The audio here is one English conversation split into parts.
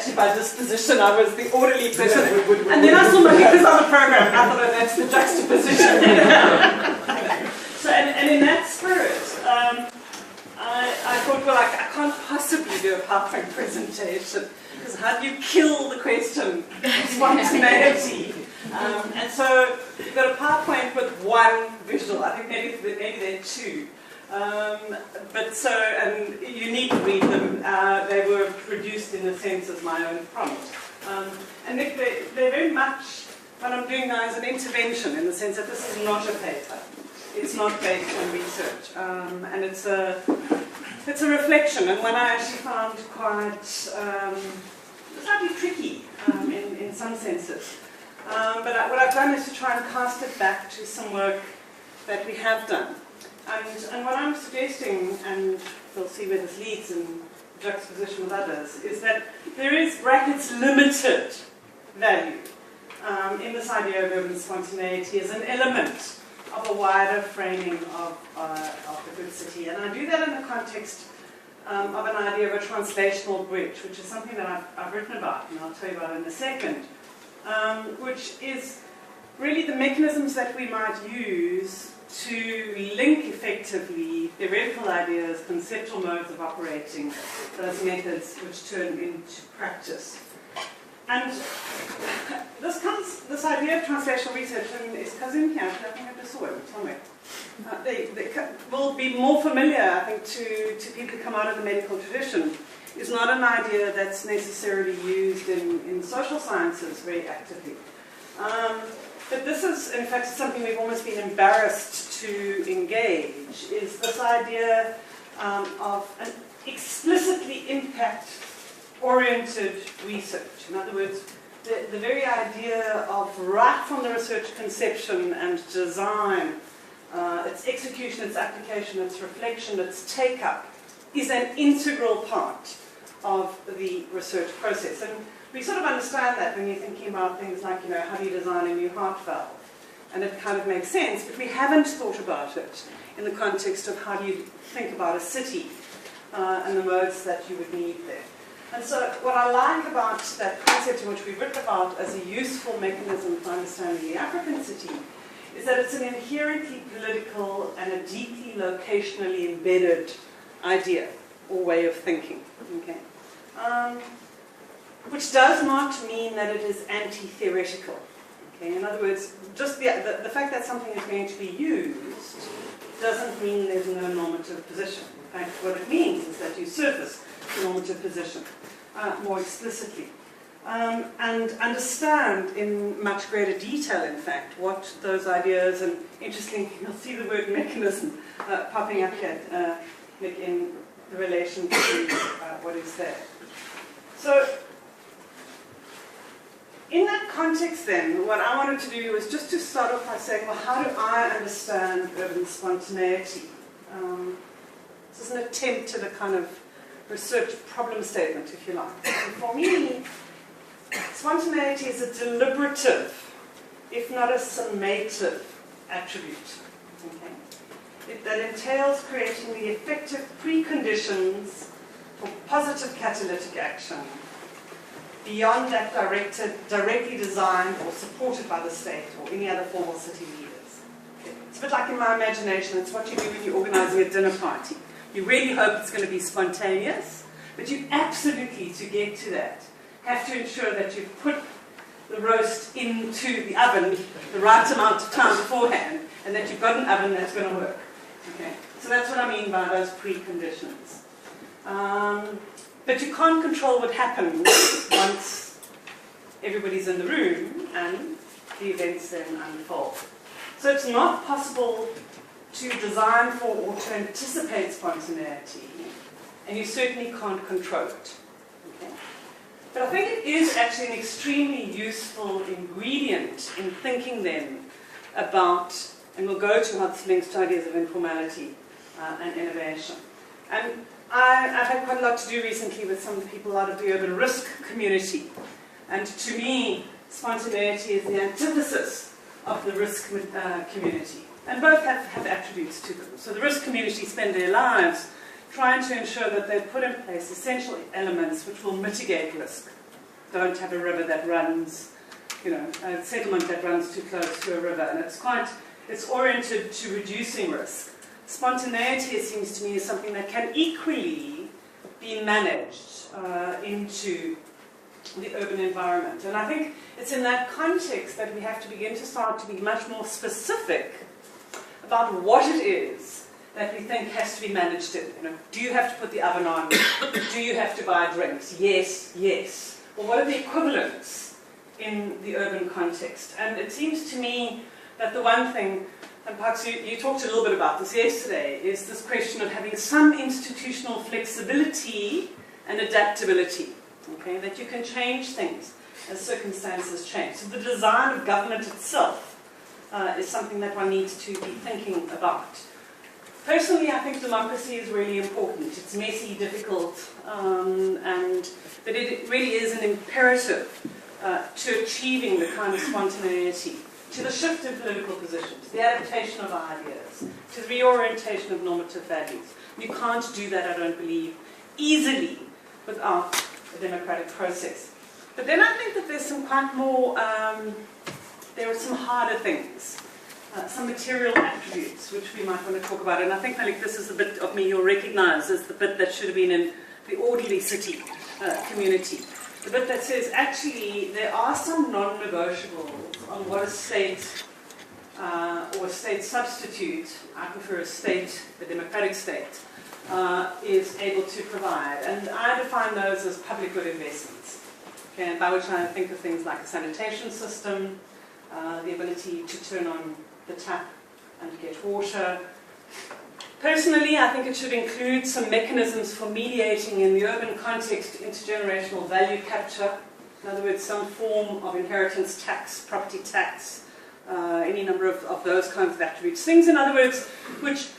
actually by disposition I was the orderly person. And then I saw my fingers on the program and I thought, oh, that's the juxtaposition. So, and in that spirit, I thought, well, I can't possibly do a PowerPoint presentation, because how do you kill the question of spontaneity? And so you've got a PowerPoint with one visual. I think maybe there are two. And you need to read them. They were produced in a sense as my own prompt. And they're very much, what I'm doing now is an intervention in the sense that this is not a paper. It's not based on research. And it's a reflection, and one I actually found quite slightly tricky in some senses. But what I've done is to try and cast it back to some work that we have done. And what I'm suggesting, and we'll see where this leads in juxtaposition with others, is that there is brackets limited value in this idea of urban spontaneity as an element of a wider framing of the good city. And I do that in the context of an idea of a translational bridge, which is something that I've written about, and I'll tell you about in a second, which is really the mechanisms that we might use to link effectively theoretical ideas, conceptual modes of operating, those methods which turn into practice. And this idea of translational research, and is Kazim here? I think I just saw him somewhere. They will be more familiar, I think, to people who come out of the medical tradition. Is not an idea that's necessarily used in social sciences very actively. But this is, in fact, something we've almost been embarrassed to engage, is this idea of an explicitly impact-oriented research. In other words, the very idea of right from the research conception and design, its execution, its application, its reflection, its take-up, is an integral part of the research process. And we sort of understand that when you're thinking about things like, how do you design a new heart valve? And it kind of makes sense, but we haven't thought about it in the context of how do you think about a city and the modes that you would need there. And so what I like about that concept, in which we've written about as a useful mechanism for understanding the African city, is that it's an inherently political and a deeply locationally embedded idea or way of thinking. Okay? Which does not mean that it is anti-theoretical. Okay? In other words, just the fact that something is going to be used doesn't mean there's no normative position. In fact, what it means is that you surface the normative position more explicitly. And understand in much greater detail, in fact, what those ideas, and interestingly, you'll see the word mechanism popping up here, in relation to what is there. So, in that context then, what I wanted to do was just to start off by saying, well, how do I understand urban spontaneity? This is an attempt at a kind of research problem statement, if you like. And for me, spontaneity is a deliberative, if not a summative, attribute. Okay? That entails creating the effective preconditions for positive catalytic action beyond that directly designed or supported by the state or any other formal city leaders. Okay? It's a bit like in my imagination, it's what you do when you're organizing a dinner party. You really hope it's going to be spontaneous, but you absolutely, to get to that, have to ensure that you've put the roast into the oven the right amount of time beforehand, and that you've got an oven that's going to work. Okay? So that's what I mean by those preconditions. But you can't control what happens once everybody's in the room and the events then unfold. So it's not possible to design for or to anticipate spontaneity, and you certainly can't control it. Okay? But I think it is actually an extremely useful ingredient in thinking then about, and we'll go to how this links to ideas of informality and innovation. And I've had quite a lot to do recently with some people out of the urban risk community. And to me, spontaneity is the antithesis of the risk community. And both have attributes to them. So the risk community spend their lives trying to ensure that they put in place essential elements which will mitigate risk. don't have a river that runs, a settlement that runs too close to a river, and it's oriented to reducing risk. Spontaneity, it seems to me, is something that can equally be managed into the urban environment. And I think it's in that context that we have to begin to start to be much more specific about what it is that we think has to be managed in. Do you have to put the oven on? Do you have to buy drinks? Yes, yes. Well, what are the equivalents in the urban context? And it seems to me that the one thing, and perhaps you talked a little bit about this yesterday, is this question of having some institutional flexibility and adaptability, okay, that you can change things as circumstances change. So the design of government itself is something that one needs to be thinking about. Personally, I think democracy is really important. It's messy, difficult, but it really is an imperative to achieving the kind of spontaneity, to the shift in political positions, the adaptation of ideas, to the reorientation of normative values. You can't do that, I don't believe, easily without a democratic process. But then I think that there's some quite more, there are some harder things, some material attributes which we might want to talk about. And I think, Malik, this is the bit of me you'll recognize as the bit that should have been in the orderly city community. The bit that says, actually, there are some non-negotiables on what a state or a state substitute, I prefer a democratic state, is able to provide. And I define those as public good investments, okay, by which I think of things like a sanitation system, the ability to turn on the tap and to get water. Personally, I think it should include some mechanisms for mediating in the urban context intergenerational value capture. In other words, some form of inheritance tax, property tax, any number of those kinds of attributes. Things, in other words, which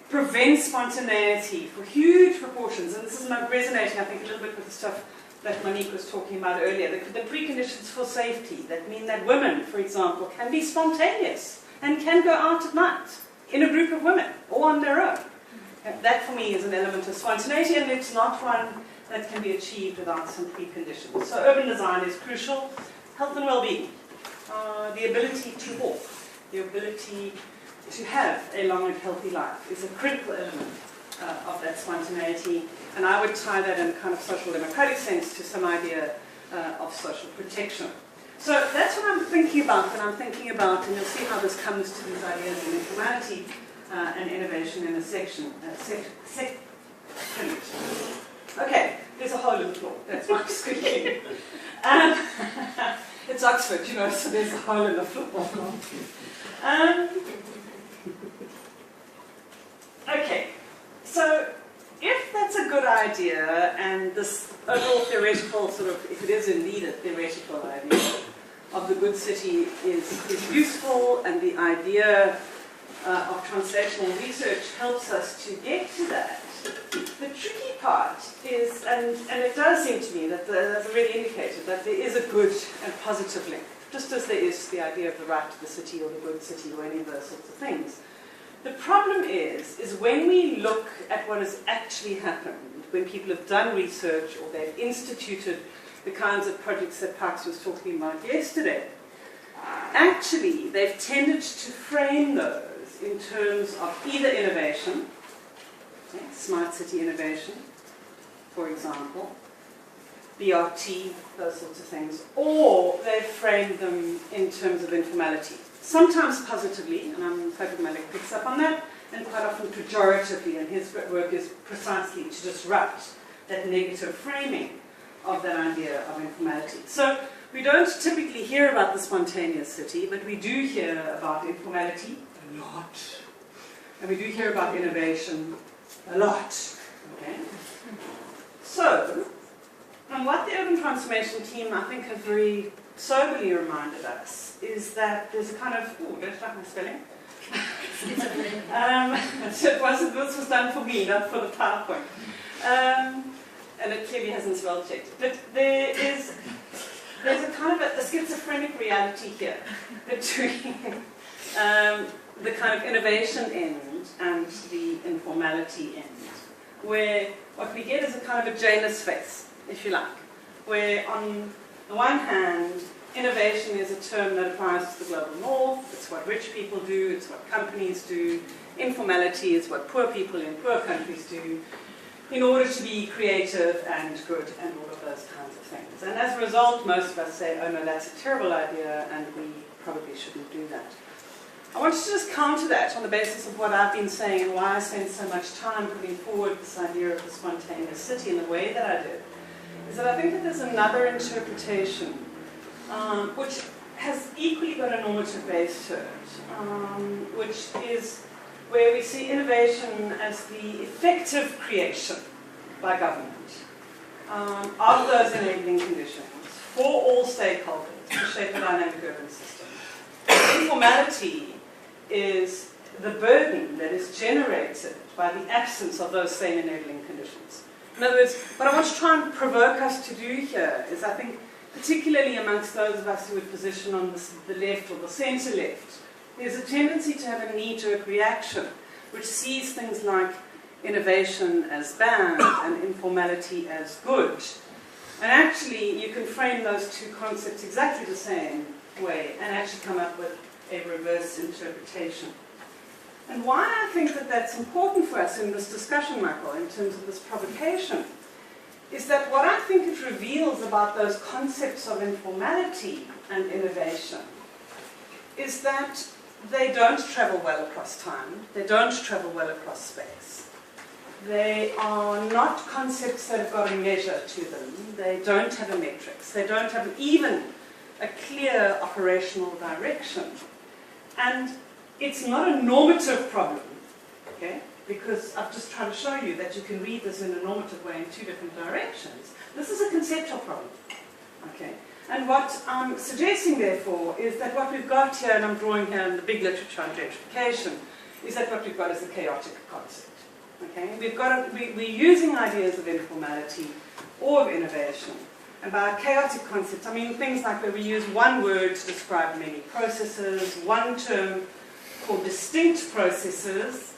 prevent spontaneity for huge proportions. And this is resonating, I think, a little bit with the stuff that Monique was talking about earlier. The preconditions for safety that mean that women, for example, can be spontaneous and can go out at night in a group of women or on their own. That, for me, is an element of spontaneity, and it's not one that can be achieved without some preconditions. So urban design is crucial. Health and well-being, the ability to walk, the ability to have a long and healthy life is a critical element of that spontaneity. And I would tie that in a kind of social democratic sense to some idea of social protection. So that's what I'm thinking about, and you'll see how this comes to these ideas in informality and innovation in a section. Okay, there's a hole in the floor. That's my squeaking. It's Oxford, so there's a hole in the floor. Okay, so if that's a good idea, and this overall theoretical sort of, if it is indeed a theoretical idea of the good city is useful, and the idea of translational research helps us to get to that, the tricky part is, and it does seem to me that as I already indicated, that there is a good and positive link, just as there is the idea of the right to the city or the good city or any of those sorts of things. The problem is when we look at what has actually happened, when people have done research or they've instituted the kinds of projects that Parks was talking about yesterday, actually they've tended to frame those in terms of either innovation, okay, smart city innovation, for example, BRT, those sorts of things, or they've framed them in terms of informality. Sometimes positively, and I'm hoping Malik picks up on that, and quite often pejoratively, and his work is precisely to disrupt that negative framing of that idea of informality. So we don't typically hear about the spontaneous city, but we do hear about informality a lot. And we do hear about innovation a lot. Okay? So, and what the urban transformation team, I think, have very soberly reminded us is that there's a kind of, don't you like my spelling? This was done for me, not for the PowerPoint. And it clearly hasn't spell checked. But there's a kind of a schizophrenic reality here between the kind of innovation end and the informality end, where what we get is a kind of a Janus face, if you like, where on On the one hand, innovation is a term that applies to the global north. It's what rich people do, it's what companies do. Informality is what poor people in poor countries do in order to be creative and good and all of those kinds of things. And as a result, most of us say, oh no, that's a terrible idea and we probably shouldn't do that. I wanted to just counter that on the basis of what I've been saying and why I spent so much time putting forward this idea of the spontaneous city in the way that I did, is that I think that there's another interpretation which has equally got a normative base to it, which is where we see innovation as the effective creation by government of those enabling conditions for all stakeholders to shape a dynamic urban system. Informality is the burden that is generated by the absence of those same enabling conditions. In other words, what I want to try and provoke us to do here is, I think, particularly amongst those of us who would position on the left or the centre left, there's a tendency to have a knee-jerk reaction which sees things like innovation as bad and informality as good. And actually, you can frame those two concepts exactly the same way and actually come up with a reverse interpretation. And why I think that that's important for us in this discussion, Michael, in terms of this provocation, is that what I think it reveals about those concepts of informality and innovation is that they don't travel well across time, they don't travel well across space. They are not concepts that have got a measure to them, they don't have a matrix, they don't have even a clear operational direction. And it's not a normative problem, okay? Because I've just tried to show you that you can read this in a normative way in two different directions. This is a conceptual problem, okay? And what I'm suggesting, therefore, is that what we've got here, and I'm drawing here in the big literature on gentrification, is that what we've got is a chaotic concept, okay? We're using ideas of informality or of innovation. And by a chaotic concept, I mean things like where we use one word to describe many processes, one term for distinct processes,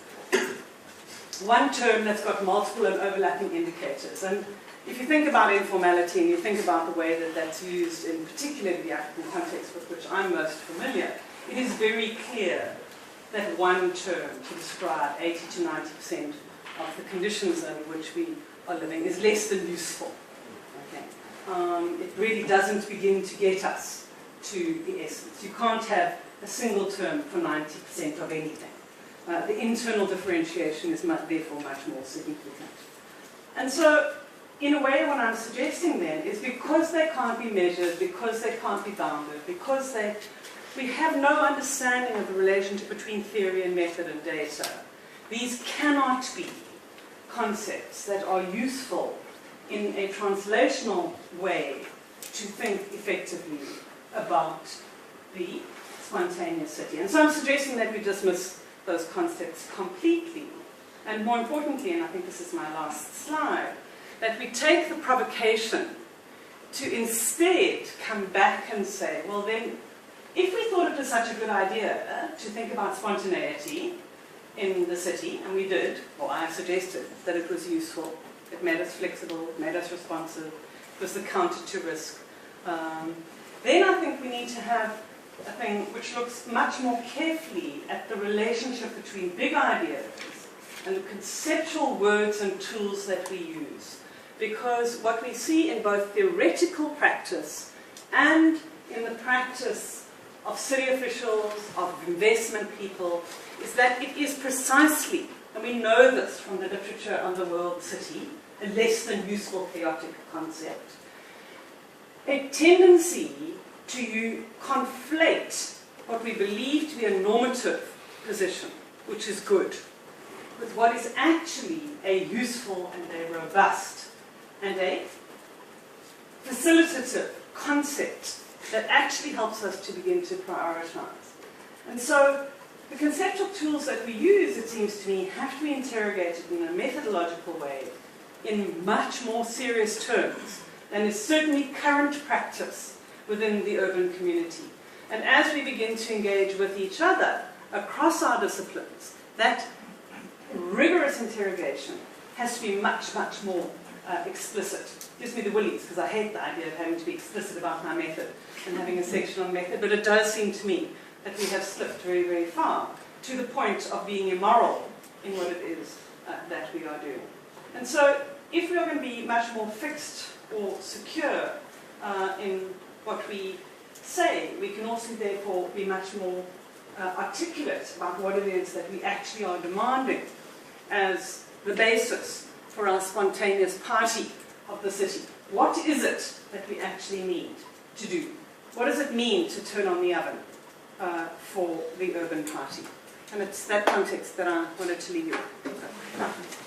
one term that's got multiple and overlapping indicators. And if you think about informality and you think about the way that that's used in particularly the African context with which I'm most familiar, it is very clear that one term to describe 80 to 90% of the conditions in which we are living is less than useful. It really doesn't begin to get us to the essence. You can't have a single term for 90% of anything. The internal differentiation is therefore much more significant. And so, in a way, what I'm suggesting then is because they can't be measured, because they can't be bounded, because we have no understanding of the relationship between theory and method and data, these cannot be concepts that are useful in a translational way to think effectively about the spontaneous city. And so I'm suggesting that we dismiss those concepts completely. And more importantly, and I think this is my last slide, that we take the provocation to instead come back and say, well then, if we thought it was such a good idea to think about spontaneity in the city, and we did, or I suggested that it was useful, it made us flexible, it made us responsive, it was the counter to risk. Then I think we need to have a thing which looks much more carefully at the relationship between big ideas and the conceptual words and tools that we use. Because what we see in both theoretical practice and in the practice of city officials, of investment people, is that it is precisely, and we know this from the literature on the world city, a less than useful chaotic concept, a tendency to conflate what we believe to be a normative position, which is good, with what is actually a useful and a robust and a facilitative concept that actually helps us to begin to prioritize. And so the conceptual tools that we use, it seems to me, have to be interrogated in a methodological way in much more serious terms than is certainly current practice within the urban community. And as we begin to engage with each other across our disciplines, that rigorous interrogation has to be much, much more explicit. Gives me the willies, because I hate the idea of having to be explicit about my method and having a section on method, but it does seem to me that we have slipped very, very far to the point of being immoral in what it is that we are doing. And so, if we are going to be much more fixed or secure in what we say, we can also therefore be much more articulate about what it is that we actually are demanding as the basis for our spontaneous party of the city. What is it that we actually need to do? What does it mean to turn on the oven for the urban party? And it's that context that I wanted to leave you with.